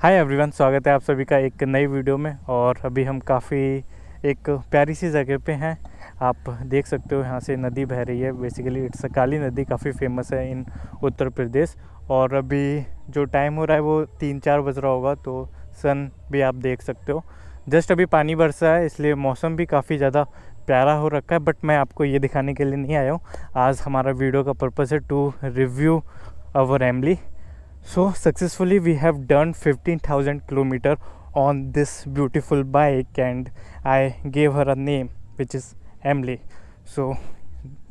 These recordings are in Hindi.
हाय एवरीवन, स्वागत है आप सभी का एक नई वीडियो में। और अभी हम काफ़ी एक प्यारी सी जगह पे हैं। आप देख सकते हो यहाँ से नदी बह रही है। बेसिकली इट्स काली नदी, काफ़ी फेमस है इन उत्तर प्रदेश। और अभी जो टाइम हो रहा है वो 3-4 बज रहा होगा, तो सन भी आप देख सकते हो। जस्ट अभी पानी बरसा है, इसलिए मौसम भी काफ़ी ज़्यादा प्यारा हो रखा है। बट मैं आपको ये दिखाने के लिए नहीं आया हूँ। आज हमारा वीडियो का पर्पज़ है टू रिव्यू अवर एमली. So successfully we have done 15,000 kilometer on this beautiful bike and I gave her a name which is Emily. So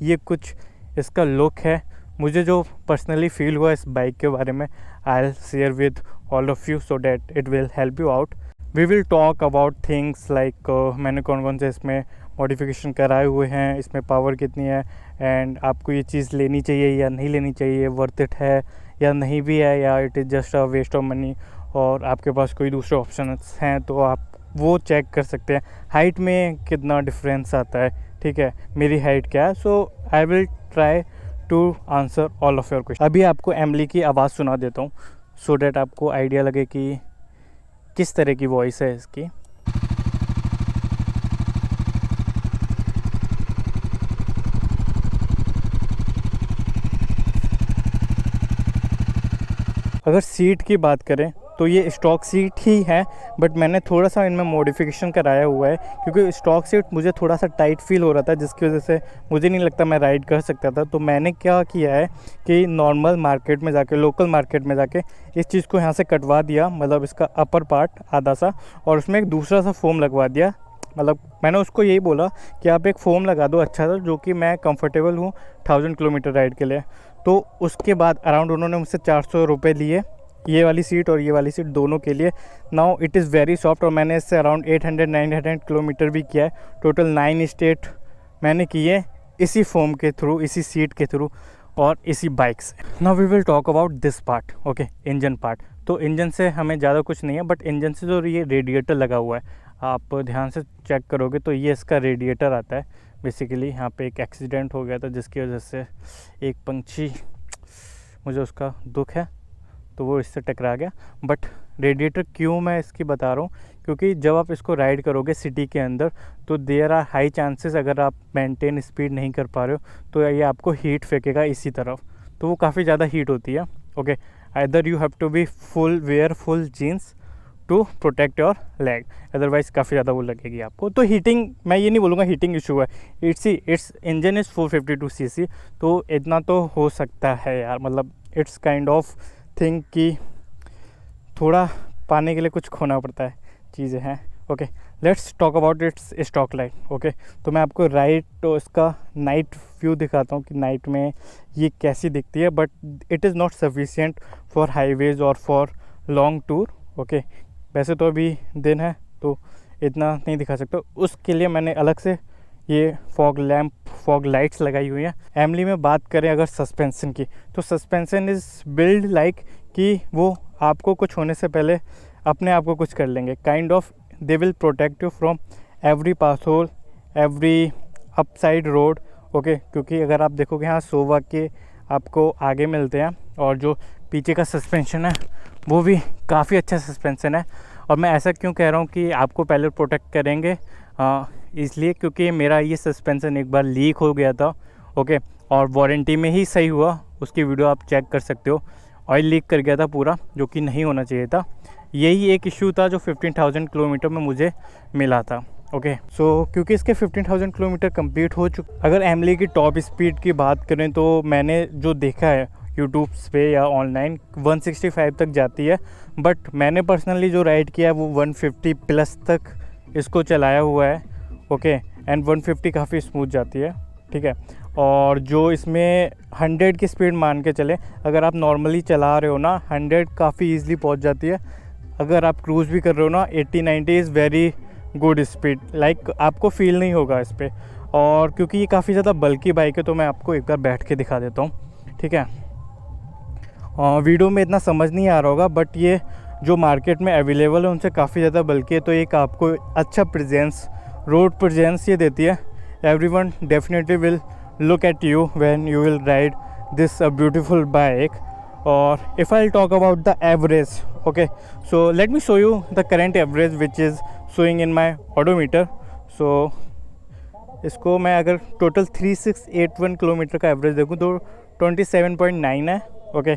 ये कुछ इसका लुक है। मुझे जो पर्सनली फील हुआ इस बाइक के बारे में I'll share with all of you so that it will help you out. We will talk about things like मैंने कौन कौन से इसमें मॉडिफिकेशन कराए हुए हैं, इसमें पावर कितनी है एंड आपको ये चीज़ लेनी चाहिए या नहीं लेनी चाहिए, वर्थ इट है या नहीं भी है, या it is just a waste of money, और आपके पास कोई दूसरे ऑप्शन हैं तो आप वो चेक कर सकते हैं। हाइट में कितना डिफरेंस आता है, ठीक है, मेरी हाइट क्या है। So I will try to answer all of your question. अभी आपको एमली की आवाज़ सुना देता हूँ सो डैट आपको आइडिया लगे कि किस तरह की वॉइस है इसकी। अगर सीट की बात करें तो ये स्टॉक सीट ही है, बट मैंने थोड़ा सा इनमें मॉडिफिकेशन कराया हुआ है क्योंकि स्टॉक सीट मुझे थोड़ा सा टाइट फील हो रहा था, जिसकी वजह से मुझे नहीं लगता मैं राइड कर सकता था। तो मैंने क्या किया है कि नॉर्मल मार्केट में जाके, लोकल मार्केट में जाके इस चीज़ को यहाँ से कटवा दिया, मतलब इसका अपर पार्ट आधा सा, और उसमें एक दूसरा सा फोम लगवा दिया। मतलब मैंने उसको यही बोला कि आप एक फ़ोम लगा दो अच्छा सा, जो कि मैं कंफर्टेबल हूँ 1000 किलोमीटर राइड के लिए। तो उसके बाद अराउंड उन्होंने मुझसे 400 रुपये लिए, ये वाली सीट और ये वाली सीट दोनों के लिए। Now it is very soft, और मैंने इससे अराउंड 800-900 किलोमीटर भी किया है। टोटल 9 स्टेट मैंने किए इसी फोम के थ्रू, इसी सीट के थ्रू और इसी बाइक से। Now we will talk about this part, okay, engine part. तो इंजन से हमें ज़्यादा कुछ नहीं है, बट इंजन से जो ये रेडिएटर लगा हुआ है, आप ध्यान से चेक करोगे तो ये इसका रेडिएटर आता है। बेसिकली यहाँ पे एक एक्सीडेंट हो गया था जिसकी वजह से एक पंछी, मुझे उसका दुख है, तो वो इससे टकरा गया। बट रेडिएटर क्यों मैं इसकी बता रहा हूँ, क्योंकि जब आप इसको राइड करोगे सिटी के अंदर तो देयर आर हाई चांसेस, अगर आप मेंटेन स्पीड नहीं कर पा रहे हो तो ये आपको हीट फेंकेगा इसी तरफ, तो वो काफ़ी ज़्यादा हीट होती है। Okay, either you have to be wear full jeans to protect your leg, otherwise काफ़ी ज़्यादा वो लगेगी आपको। तो हीटिंग, मैं ये नहीं बोलूँगा हीटिंग इशू है, इट्स इंजन इज़ 452 cc, तो इतना तो हो सकता है यार। मतलब इट्स काइंड ऑफ थिंक कि थोड़ा पाने के लिए कुछ खोना पड़ता है, चीज़ें हैं। Okay, let's talk about it's stock light. Okay, तो मैं आपको राइट तो इसका नाइट व्यू दिखाता हूँ कि नाइट में ये कैसी दिखती है, but it is not sufficient for highways और फॉर लॉन्ग टूर। ओके, वैसे तो अभी दिन है तो इतना नहीं दिखा सकता, उसके लिए मैंने अलग से ये फॉग लाइट्स लगाई हुई हैं। एमली में बात करें अगर सस्पेंशन की, तो सस्पेंशन इज़ बिल्ड लाइक कि वो आपको कुछ होने से पहले अपने आप को कुछ कर लेंगे, kind of they will protect you from every pothole, every upside road. Okay, क्योंकि अगर आप देखोगे यहाँ सोवा के आपको आगे मिलते हैं, और जो पीछे का सस्पेंशन है वो भी काफ़ी अच्छा सस्पेंशन है। और मैं ऐसा क्यों कह रहा हूँ कि आपको पहले प्रोटेक्ट करेंगे, इसलिए क्योंकि मेरा ये सस्पेंशन एक बार लीक हो गया था। ओके, और वारंटी में ही सही हुआ, उसकी वीडियो आप चेक कर सकते हो। ऑयल लीक कर गया था पूरा, जो कि नहीं होना चाहिए था। यही एक इशू था जो 15,000 किलोमीटर में मुझे मिला था। ओके, सो क्योंकि इसके 15,000 किलोमीटर कंप्लीट हो चुके। अगर एमली की टॉप स्पीड की बात करें तो मैंने जो देखा है यूट्यूब पे या ऑनलाइन 165 तक जाती है, बट मैंने पर्सनली जो राइड किया है वो 150 प्लस तक इसको चलाया हुआ है। ओके, एंड 150 काफ़ी स्मूथ जाती है, ठीक है। और जो इसमें 100 की स्पीड मान के चले, अगर आप नॉर्मली चला रहे हो ना 100 काफ़ी ईजिली पहुंच जाती है। अगर आप क्रूज़ भी कर रहे हो ना 80-90 is very good speed, like आपको फील नहीं होगा इस पर। और क्योंकि ये काफ़ी ज़्यादा बल्कि बाइक है तो मैं आपको एक बार बैठ के दिखा देता हूँ, ठीक है। वीडियो में इतना समझ नहीं आ रहा होगा, बट ये जो मार्केट में अवेलेबल है उनसे काफ़ी ज़्यादा बल्कि है, तो एक आपको अच्छा प्रेजेंस, रोड प्रेजेंस ये देती है। Everyone definitely will look at you when you will ride this beautiful bike. Or if I'll talk about the average, Okay, so let me show you the current average which is showing in my odometer. So इसको मैं अगर टोटल 3681 किलोमीटर का एवरेज देखूँ तो 27.9 है. ओके,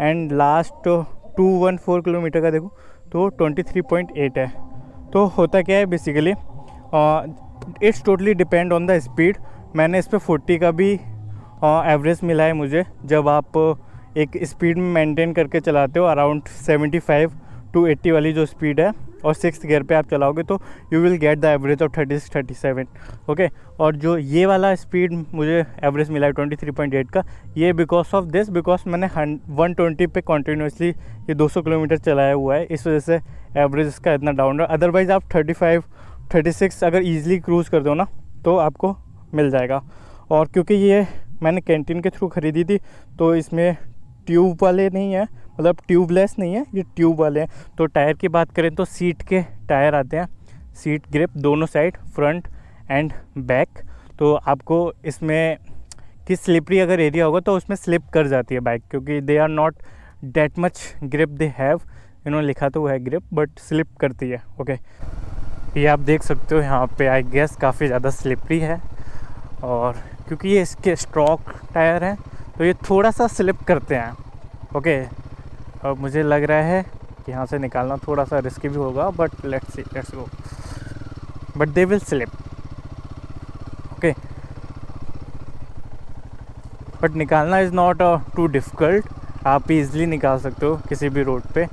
एंड लास्ट 214 किलोमीटर का देखूँ तो 23.8 है. तो होता क्या है basically, it's totally depend on the speed. मैंने इस पर 40 का भी एवरेज मिला है मुझे. जब आप एक स्पीड में मेंटेन करके चलाते हो अराउंड 75 to 80 वाली जो स्पीड है और 6th गियर पे आप चलाओगे तो you will get the average of 36-37. Okay, और जो ये वाला स्पीड मुझे एवरेज मिला है 23.8 का, ये बिकॉज ऑफ दिस, बिकॉज मैंने 120 पे कॉन्टीन्यूसली ये 200 किलोमीटर चलाया हुआ है, इस वजह से एवरेज इसका इतना डाउन है. अदरवाइज़ आप 35-36 अगर ईजिली क्रूज़ कर दो ना तो आपको मिल जाएगा. और क्योंकि ये मैंने कैंटीन के थ्रू ख़रीदी थी तो इसमें ट्यूब वाले नहीं है, मतलब ट्यूबलेस नहीं है, ये ट्यूब वाले हैं. तो टायर की बात करें तो सीट के टायर आते हैं, सीट ग्रिप दोनों साइड, फ्रंट एंड बैक. तो आपको इसमें कि स्लिपरी अगर एरिया होगा तो उसमें स्लिप कर जाती है बाइक, क्योंकि they are not that much grip they have. इन्होंने लिखा तो है ग्रिप, बट स्लिप करती है. ओके, ये आप देख सकते हो यहाँ पे आई गेस काफ़ी ज़्यादा स्लिपरी है. और क्योंकि ये इसके स्ट्रोक टायर हैं तो ये थोड़ा सा स्लिप करते हैं. ओके, अब मुझे लग रहा है कि यहाँ से निकालना थोड़ा सा रिस्की भी होगा, but let's go, but they will slip. Okay, but निकालना इज़ नॉट टू डिफ़िकल्ट, आप इजली निकाल सकते हो किसी भी रोड पे.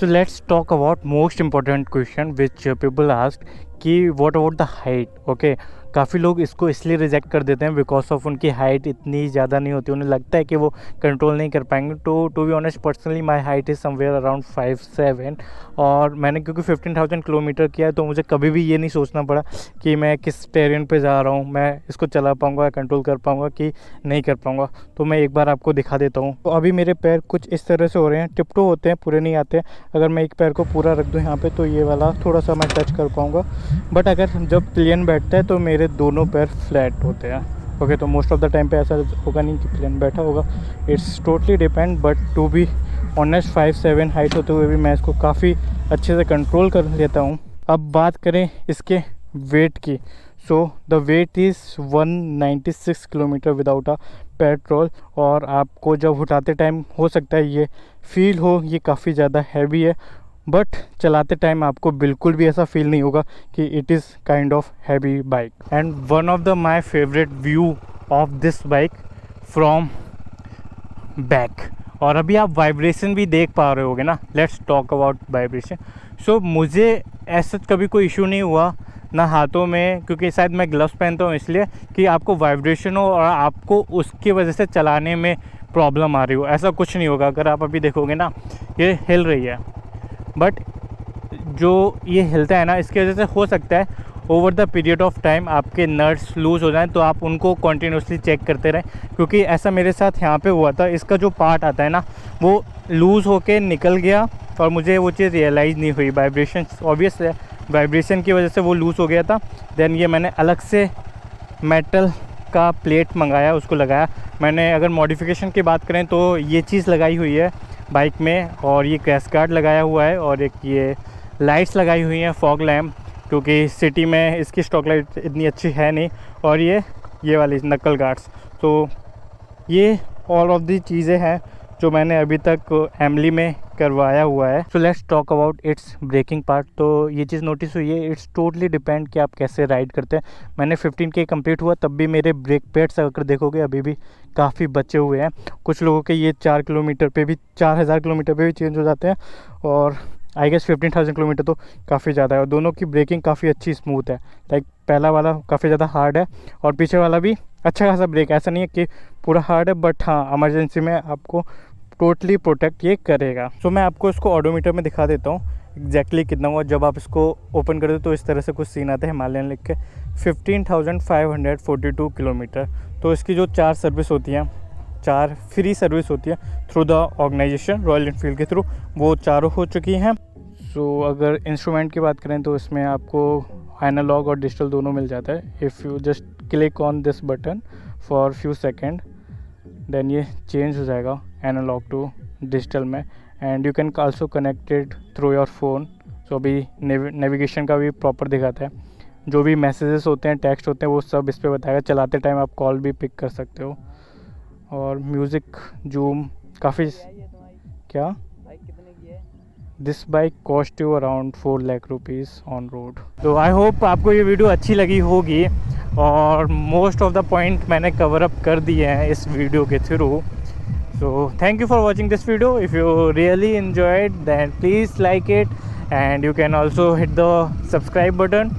So let's talk about most important question which people ask कि what about the height. Okay, काफ़ी लोग इसको इसलिए रिजेक्ट कर देते हैं बिकॉज ऑफ उनकी हाइट इतनी ज़्यादा नहीं होती, उन्हें लगता है कि वो कंट्रोल नहीं कर पाएंगे. To be honest, personally my height is somewhere around 5'7", और मैंने क्योंकि 15,000 किलोमीटर किया है तो मुझे कभी भी ये नहीं सोचना पड़ा कि मैं किस टेरेन पे जा रहा हूँ, मैं इसको चला पाऊँगा, कंट्रोल कर पाऊँगा कि नहीं कर पाऊँगा. तो मैं एक बार आपको दिखा देता हूँ. तो अभी मेरे पैर कुछ इस तरह से हो रहे हैं, टिपटो होते हैं, पूरे नहीं आते. अगर मैं एक पैर को पूरा रख दूँ यहाँ पर तो ये वाला थोड़ा सा मैं टच कर पाऊँगा, बट अगर जब प्लेन बैठता है तो मेरे दोनों पैर फ्लैट होते हैं. ओके, तो मोस्ट ऑफ द टाइम पे ऐसा होगा नहीं कि प्लेन बैठा होगा, it's totally depend. But to be honest 5'7" height होते हुए भी मैं इसको काफ़ी अच्छे से कंट्रोल कर लेता हूँ. अब बात करें इसके वेट की, so the weight is 196 kilometre without a petrol. और आपको जब उठाते टाइम हो सकता है ये फील हो ये काफ़ी ज़्यादा हैवी है, बट चलाते टाइम आपको बिल्कुल भी ऐसा फील नहीं होगा कि it is kind of heavy bike. And one of the my favourite view of this bike from back. और अभी आप वाइब्रेशन भी देख पा रहे होगे ना. Let's talk about vibration. सो मुझे ऐसा कभी कोई इशू नहीं हुआ ना हाथों में, क्योंकि शायद मैं ग्लव्स पहनता हूँ इसलिए कि आपको वाइब्रेशन हो और आपको उसकी वजह से चलाने में प्रॉब्लम आ रही हो, ऐसा कुछ नहीं होगा. अगर आप अभी देखोगे ना ये हिल रही है, बट जो ये हिलता है ना इसकी वजह से हो सकता है over the period of time आपके नट्स लूज़ हो जाएं, तो आप उनको कॉन्टीन्यूसली चेक करते रहें. क्योंकि ऐसा मेरे साथ यहाँ पे हुआ था, इसका जो पार्ट आता है ना वो लूज़ होके निकल गया और मुझे वो चीज़ रियलाइज़ नहीं हुई. वाइब्रेशन ऑब्वियस है, वाइब्रेशन की वजह से वो लूज़ हो गया था. देन ये मैंने अलग से मेटल का प्लेट मंगाया, उसको लगाया मैंने. अगर मॉडिफिकेशन की बात करें तो ये चीज़ लगाई हुई है बाइक में, और ये क्रैश गार्ड लगाया हुआ है, और एक ये लाइट्स लगाई हुई हैं, फॉग लैम्प, क्योंकि सिटी में इसकी स्टॉक लाइट इतनी अच्छी है नहीं, और ये वाली नकल गार्ड्स. तो ये ऑल ऑफ दी चीज़ें हैं जो मैंने अभी तक एमली में करवाया हुआ है. So let's talk about its braking part. तो ये चीज़ नोटिस हुई है, इट्स टोटली डिपेंड कि आप कैसे राइड करते हैं. मैंने 15K कंप्लीट हुआ तब भी मेरे ब्रेक पैड्स अगर देखोगे अभी भी काफ़ी बचे हुए हैं. कुछ लोगों के ये 4 किलोमीटर पे भी, 4000 किलोमीटर पे भी चेंज हो जाते हैं, और आई गेस 15,000 किलोमीटर तो काफ़ी ज़्यादा है. और दोनों की ब्रेकिंग काफ़ी अच्छी स्मूथ है. लाइक पहला वाला काफ़ी ज़्यादा हार्ड है और पीछे वाला भी अच्छा खासा ब्रेक, ऐसा नहीं है कि पूरा हार्ड है, बट हाँ इमरजेंसी में आपको टोटली प्रोटेक्ट ये करेगा. सो मैं आपको इसको ऑडोमीटर में दिखा देता हूँ एग्जैक्टली कितना हुआ. जब आप इसको ओपन कर दो तो इस तरह से कुछ सीन आता है, हिमालयन लिख के 15,542 किलोमीटर. तो इसकी जो 4 सर्विस होती हैं, 4 फ्री सर्विस होती है through the organisation Royal Enfield के थ्रू, वो चारों हो चुकी हैं. सो अगर इंस्ट्रूमेंट की बात करें तो इसमें आपको एनालॉग और डिजिटल दोनों मिल जाता है. If you just click on this button for few second, then ये चेंज हो जाएगा एनालॉग टू डिजिटल में. And you can also connected through your phone. So अभी नेविगेशन का भी प्रॉपर दिखाता है, जो भी मैसेजेस होते हैं, टेक्स्ट होते हैं, वो सब इस पे बताएगा। चलाते टाइम आप कॉल भी पिक कर सकते हो। और म्यूज़िक जूम काफ़ी। क्या? This bike cost you around 4 lakh rupees on road. तो आई होप आपको ये वीडियो अच्छी लगी होगी और मोस्ट ऑफ द पॉइंट मैंने कवर अप कर दिए हैं इस वीडियो के through. So thank you for watching this video. If you really enjoyed, then please like it, and you can also hit the subscribe button